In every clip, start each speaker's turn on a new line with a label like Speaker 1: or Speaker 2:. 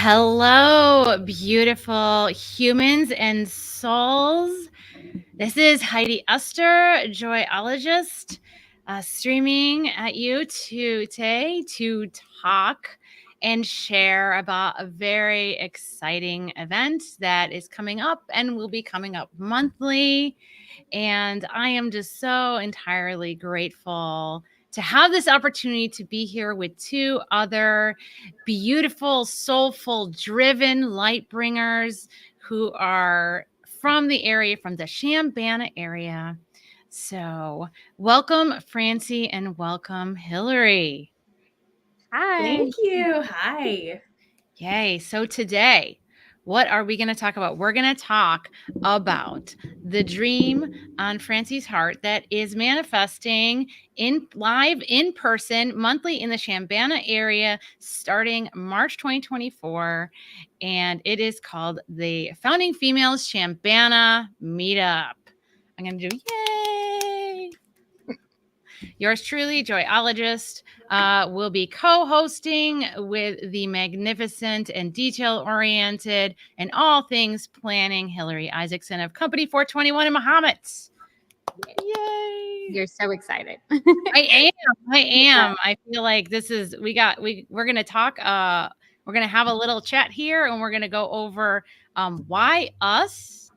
Speaker 1: Hello, beautiful humans and souls. This is Heidi Esther, Joyologist, streaming at you today to talk and share about a very exciting event that is coming up and will be coming up monthly. And I am just so entirely grateful to have this opportunity to be here with two other beautiful, soulful, driven light bringers who are from the area, from the Chambana area. So, welcome, Francie, and welcome, Hillary.
Speaker 2: Hi.
Speaker 3: Thank you. Hi.
Speaker 1: Yay. So, today, what are we going to talk about? We're going to talk about the dream on Francie's heart that is manifesting live in person monthly in the Chambana area starting March 2024. And it is called the Founding Females Chambana Meet Up. I'm going to do yay. Yours truly, Joyologist, will be co-hosting with the magnificent and detail-oriented and all things planning Hillary Isaksen of Company 421 in Mahomet. Yay!
Speaker 2: You're so excited.
Speaker 1: I am. I feel like this is we're gonna talk. We're gonna have a little chat here, and we're gonna go over why us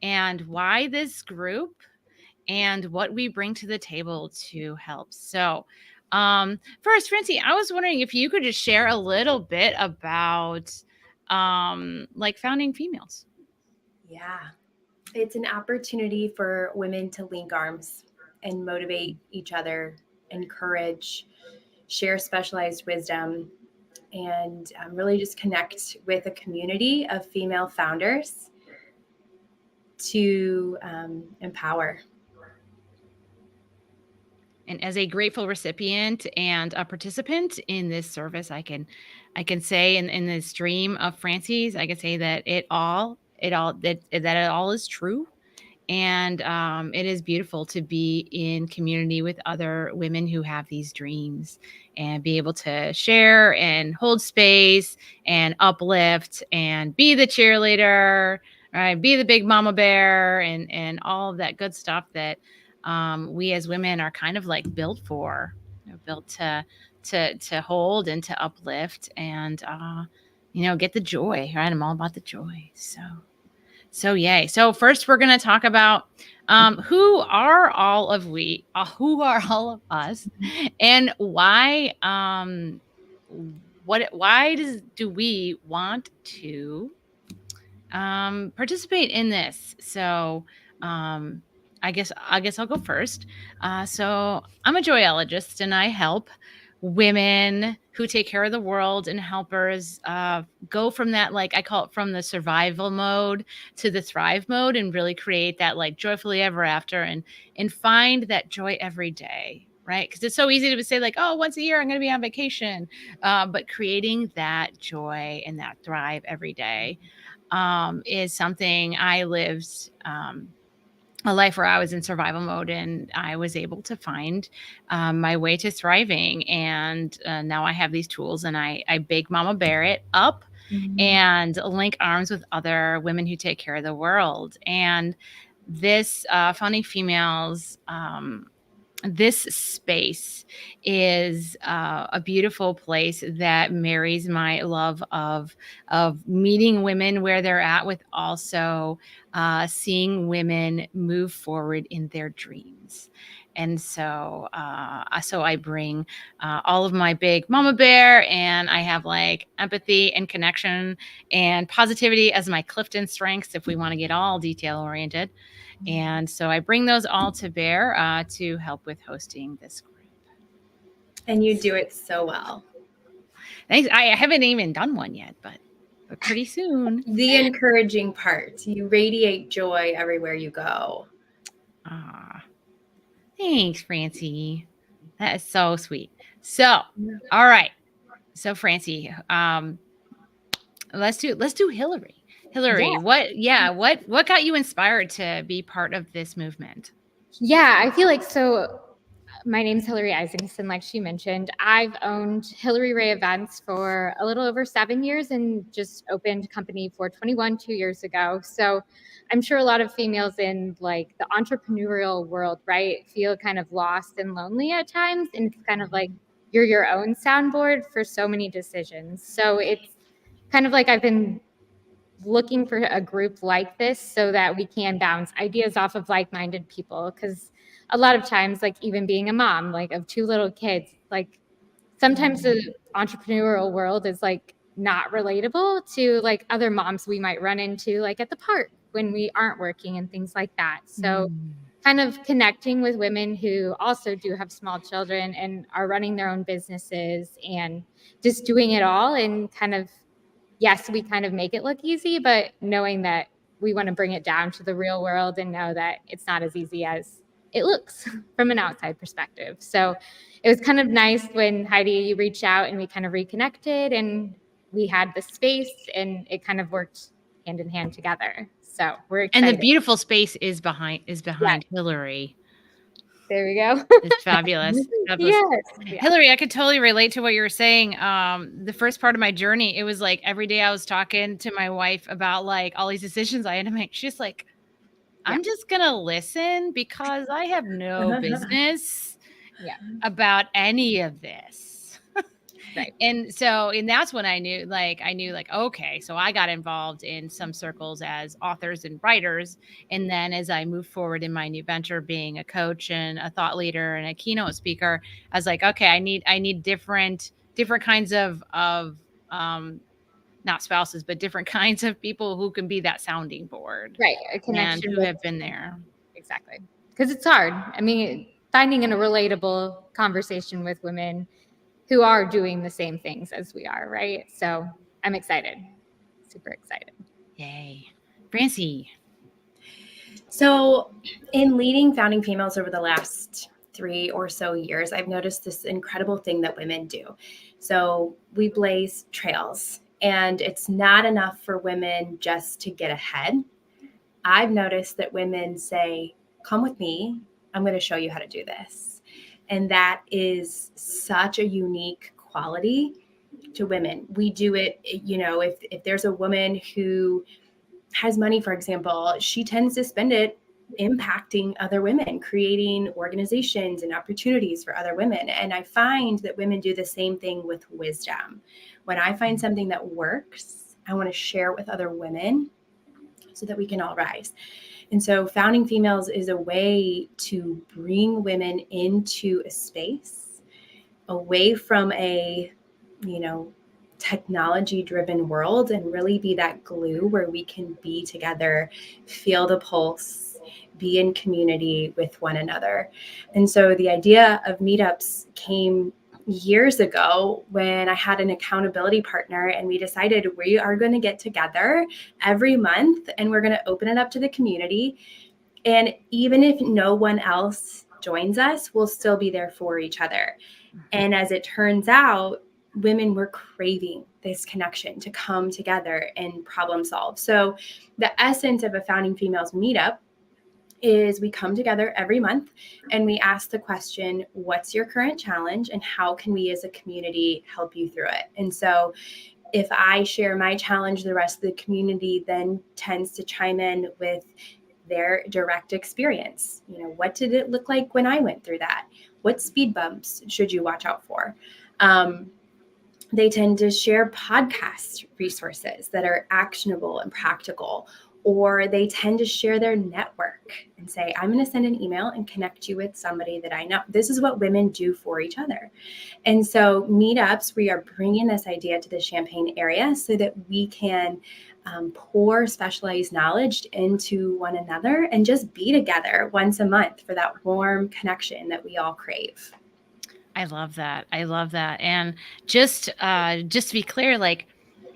Speaker 1: and why this group and what we bring to the table to help. So, first, Francie, I was wondering if you could just share a little bit about like founding females.
Speaker 3: Yeah. It's an opportunity for women to link arms and motivate each other, encourage, share specialized wisdom, and really just connect with a community of female founders to empower.
Speaker 1: And as a grateful recipient and a participant in this service, I can say in this dream of Francie's, I can say that it all is true. And it is beautiful to be in community with other women who have these dreams and be able to share and hold space and uplift and be the cheerleader, right? Be the big mama bear and all of that good stuff that we as women are kind of like built for, built to hold and to uplift and get the joy, right? I'm all about the joy. So yay. So first we're going to talk about who are all of us and why do we want to participate in this? So I guess I'll go first. So I'm a joyologist and I help women who take care of the world and helpers go from that, like I call it, from the survival mode to the thrive mode, and really create that like joyfully ever after and find that joy every day, right? Because it's so easy to say like, oh, once a year I'm going to be on vacation, but creating that joy and that thrive every day is something I lived a life where I was in survival mode, and I was able to find my way to thriving. And now I have these tools, and I big mama bear it up and link arms with other women who take care of the world. And this Founding Females, this space is a beautiful place that marries my love of meeting women where they're at with also seeing women move forward in their dreams. And so I bring all of my big mama bear, and I have like empathy and connection and positivity as my Clifton strengths, if we want to get all detail oriented. And so I bring those all to bear to help with hosting this group.
Speaker 3: And you do it so well.
Speaker 1: Thanks. I haven't even done one yet, but pretty soon.
Speaker 3: The encouraging part. You radiate joy everywhere you go.
Speaker 1: Thanks, Francie. That is so sweet. So, all right. So, Francie, let's do Hillary. Hillary,
Speaker 2: Yeah.
Speaker 1: what got you inspired to be part of this movement?
Speaker 2: Yeah, I feel like so My name's Hillary Isaksen, like she mentioned. I've owned Hillary Ray events for a little over 7 years and just opened company for 21 2 years ago. So I'm sure a lot of females in like the entrepreneurial world, right, feel kind of lost and lonely at times. And it's kind of like you're your own soundboard for so many decisions. So it's kind of like I've been looking for a group like this so that we can bounce ideas off of like-minded people, because a lot of times, like even being a mom like of 2 little kids, like sometimes the entrepreneurial world is like not relatable to like other moms we might run into like at the park when we aren't working and things like that. So kind of connecting with women who also do have small children and are running their own businesses and just doing it all, and kind of, yes, we kind of make it look easy, but knowing that we want to bring it down to the real world and know that it's not as easy as it looks from an outside perspective. So it was kind of nice when Heidi, you reached out and we kind of reconnected and we had the space and it kind of worked hand in hand together. So we're excited.
Speaker 1: And the beautiful space is behind Hillary.
Speaker 2: There we go.
Speaker 1: It's fabulous.
Speaker 2: Yes.
Speaker 1: Hillary, I could totally relate to what you were saying. The first part of my journey, it was like every day I was talking to my wife about like all these decisions I had to make. She's like, I'm just going to listen because I have no business about any of this.
Speaker 2: Right.
Speaker 1: And that's when I knew, okay, so I got involved in some circles as authors and writers. And then as I moved forward in my new venture, being a coach and a thought leader and a keynote speaker, I was like, okay, I need different kinds of not spouses, but different kinds of people who can be that sounding board.
Speaker 2: Right. A connection
Speaker 1: and who have been there.
Speaker 2: Exactly. Because it's hard. I mean, finding a relatable conversation with women who are doing the same things as we are, right? So I'm excited. Super excited.
Speaker 1: Yay. Francie.
Speaker 3: So in leading founding females over the last 3 or so years, I've noticed this incredible thing that women do. So we blaze trails, and it's not enough for women just to get ahead. I've noticed that women say, come with me, I'm going to show you how to do this. And that is such a unique quality to women. We do it, if there's a woman who has money, for example, she tends to spend it impacting other women, creating organizations and opportunities for other women. And I find that women do the same thing with wisdom. When I find something that works, I want to share it with other women so that we can all rise. And so Founding Females is a way to bring women into a space away from a, technology-driven world, and really be that glue where we can be together, feel the pulse, be in community with one another. And so the idea of meetups came years ago when I had an accountability partner, and we decided we are going to get together every month and we're going to open it up to the community. And even if no one else joins us, we'll still be there for each other. And as it turns out, women were craving this connection to come together and problem solve. So the essence of a Founding Females meetup is we come together every month and we ask the question, what's your current challenge and how can we as a community help you through it? And so if I share my challenge, the rest of the community then tends to chime in with their direct experience. What did it look like when I went through that? What speed bumps should you watch out for? They tend to share podcast resources that are actionable and practical, or they tend to share their network and say, I'm going to send an email and connect you with somebody that I know. This is what women do for each other. And so meetups, we are bringing this idea to the Champaign area so that we can pour specialized knowledge into one another and just be together once a month for that warm connection that we all crave.
Speaker 1: I love that. And just to be clear, like,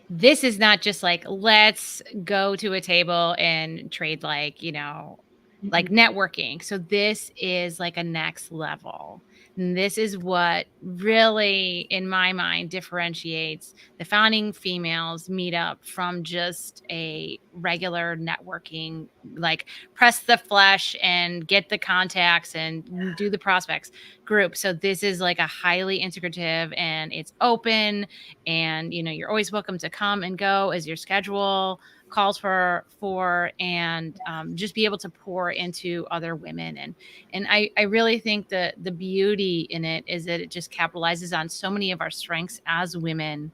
Speaker 1: this is not just like, let's go to a table and trade, like networking. So this is like a next level. And this is what really, in my mind, differentiates the Founding Females Meetup from just a regular networking, like press the flesh and get the contacts and do the prospects group. So this is like a highly integrative, and it's open, and you're always welcome to come and go as your schedule calls for and just be able to pour into other women. And I really think that the beauty in it is that it just capitalizes on so many of our strengths as women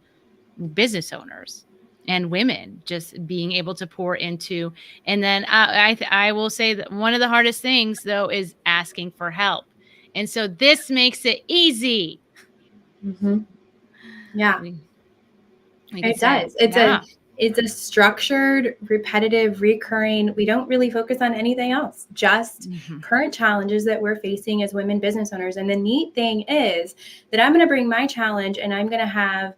Speaker 1: business owners and women, just being able to pour into. And then I will say that one of the hardest things, though, is asking for help. And so this makes it easy.
Speaker 3: Mm-hmm. Yeah, it does. It's a structured, repetitive, recurring. We don't really focus on anything else, just current challenges that we're facing as women business owners. And the neat thing is that I'm going to bring my challenge, and I'm going to have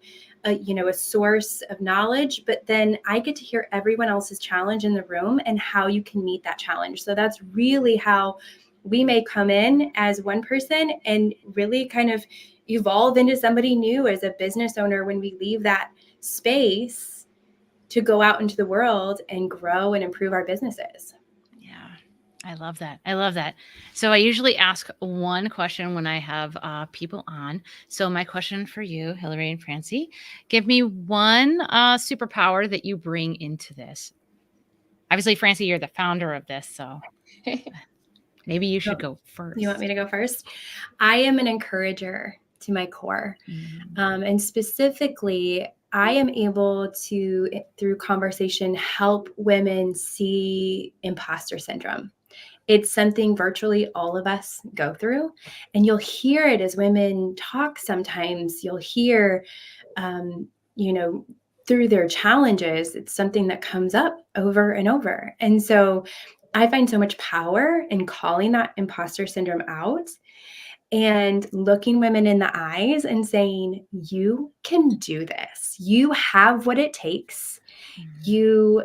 Speaker 3: a source of knowledge, but then I get to hear everyone else's challenge in the room and how you can meet that challenge. So that's really how we may come in as one person and really kind of evolve into somebody new as a business owner when we leave that space to go out into the world and grow and improve our businesses.
Speaker 1: Yeah, I love that. I love that. So I usually ask one question when I have people on. So my question for you, Hillary and Francie, give me one superpower that you bring into this. Obviously, Francie, you're the founder of this, so maybe you should go first.
Speaker 3: You want me to go first? I am an encourager to my core. And specifically, I am able to, through conversation, help women see imposter syndrome. It's something virtually all of us go through. And you'll hear it as women talk sometimes. You'll hear, through their challenges, it's something that comes up over and over. And so I find so much power in calling that imposter syndrome out and looking women in the eyes and saying, you can do this. You have what it takes. You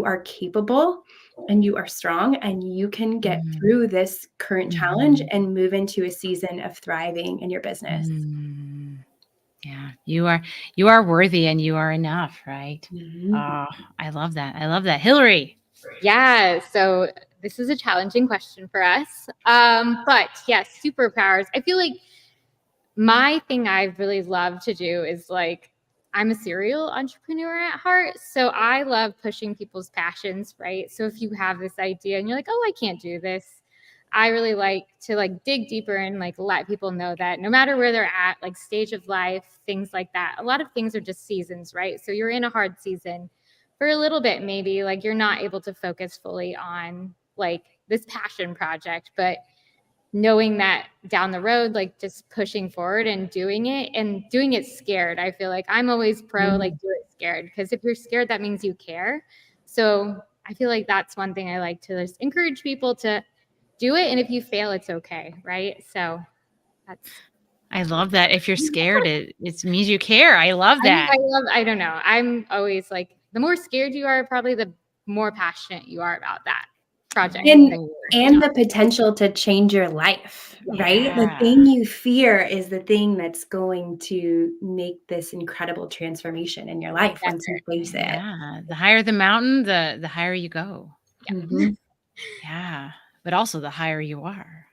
Speaker 3: are capable and you are strong, and you can get through this current challenge and move into a season of thriving in your business.
Speaker 1: Yeah, you are worthy and you are enough, right? Oh, I love that. I love that. Hillary.
Speaker 2: Yeah, so this is a challenging question for us. But yes, superpowers. I feel like my thing I really love to do is like, I'm a serial entrepreneur at heart. So I love pushing people's passions, right? So if you have this idea and you're like, oh, I can't do this, I really like to like dig deeper and like let people know that no matter where they're at, like stage of life, things like that, a lot of things are just seasons, right? So you're in a hard season for a little bit, maybe like you're not able to focus fully on like this passion project, but knowing that down the road, like just pushing forward and doing it scared. I feel like I'm always pro, like do it scared, because if you're scared, that means you care. So I feel like that's one thing I like to just encourage people to do it. And if you fail, it's okay. Right. So
Speaker 1: I love that. If you're scared, it means you care. I love that.
Speaker 2: I don't know. I'm always like, the more scared you are, probably the more passionate you are about that project.
Speaker 3: And the potential to change your life, right? The thing you fear is the thing that's going to make this incredible transformation in your life once you face it.
Speaker 1: Yeah. The higher the mountain, the higher you go. Yeah. But also the higher you are.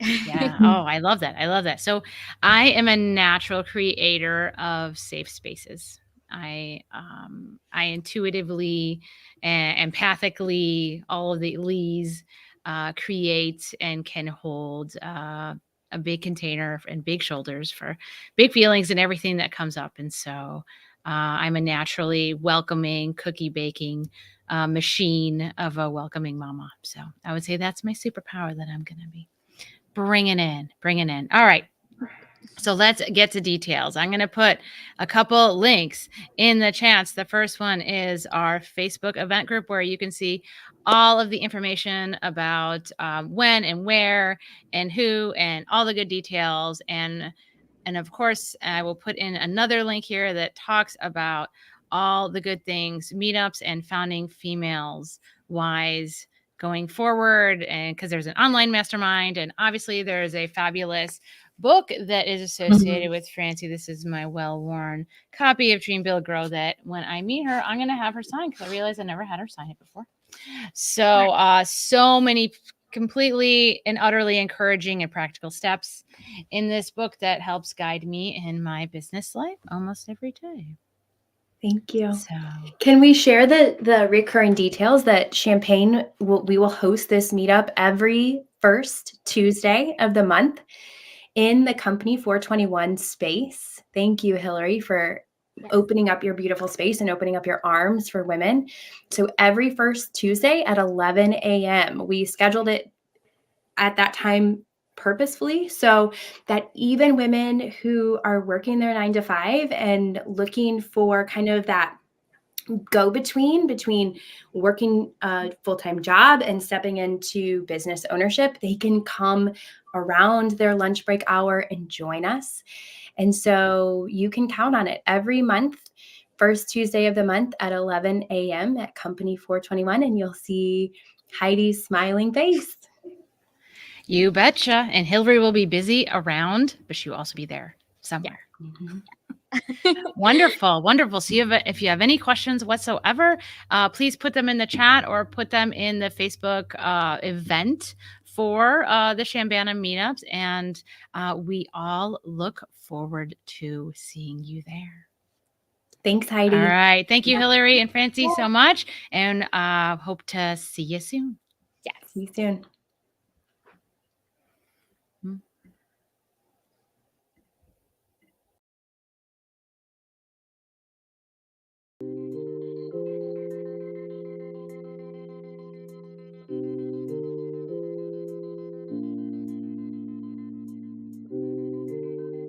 Speaker 1: Yeah. Oh, I love that. I love that. So I am a natural creator of safe spaces. I intuitively and empathically, all of the Lees, create and can hold a big container and big shoulders for big feelings and everything that comes up. And so I'm a naturally welcoming, cookie baking machine of a welcoming mama. So I would say that's my superpower that I'm going to be bringing in. All right. So let's get to details. I'm going to put a couple links in the chats. The first one is our Facebook event group, where you can see all of the information about when and where and who and all the good details. And of course, I will put in another link here that talks about all the good things, meetups and founding females wise going forward, and because there's an online mastermind, and obviously there's a fabulous book that is associated with Francie. This is my well-worn copy of Dream Build Grow that when I meet her, I'm going to have her sign, because I realized I never had her sign it before. So, so many completely and utterly encouraging and practical steps in this book that helps guide me in my business life almost every day.
Speaker 3: Thank you.
Speaker 1: So,
Speaker 3: can we share the recurring details that Champagne we will host this meetup every first Tuesday of the month in the Company 421 space? Thank you, Hillary, for opening up your beautiful space and opening up your arms for women. So every first Tuesday at 11 a.m. We scheduled it at that time purposefully so that even women who are working their 9 to 5 and looking for kind of that go between working a full-time job and stepping into business ownership, they can come around their lunch break hour and join us. And so you can count on it every month, first Tuesday of the month at 11 a.m. at Company 421, and you'll see Heidi's smiling face.
Speaker 1: You betcha. And Hillary will be busy around, but she will also be there somewhere.
Speaker 3: Yeah. Mm-hmm.
Speaker 1: Wonderful. So if you have any questions whatsoever, please put them in the chat or put them in the Facebook event for the Chambana meetups. And we all look forward to seeing you there.
Speaker 3: Thanks, Heidi.
Speaker 1: All right. Thank you, Hillary and Francie, so much. And hope to see you soon.
Speaker 2: Yes.
Speaker 3: See you soon.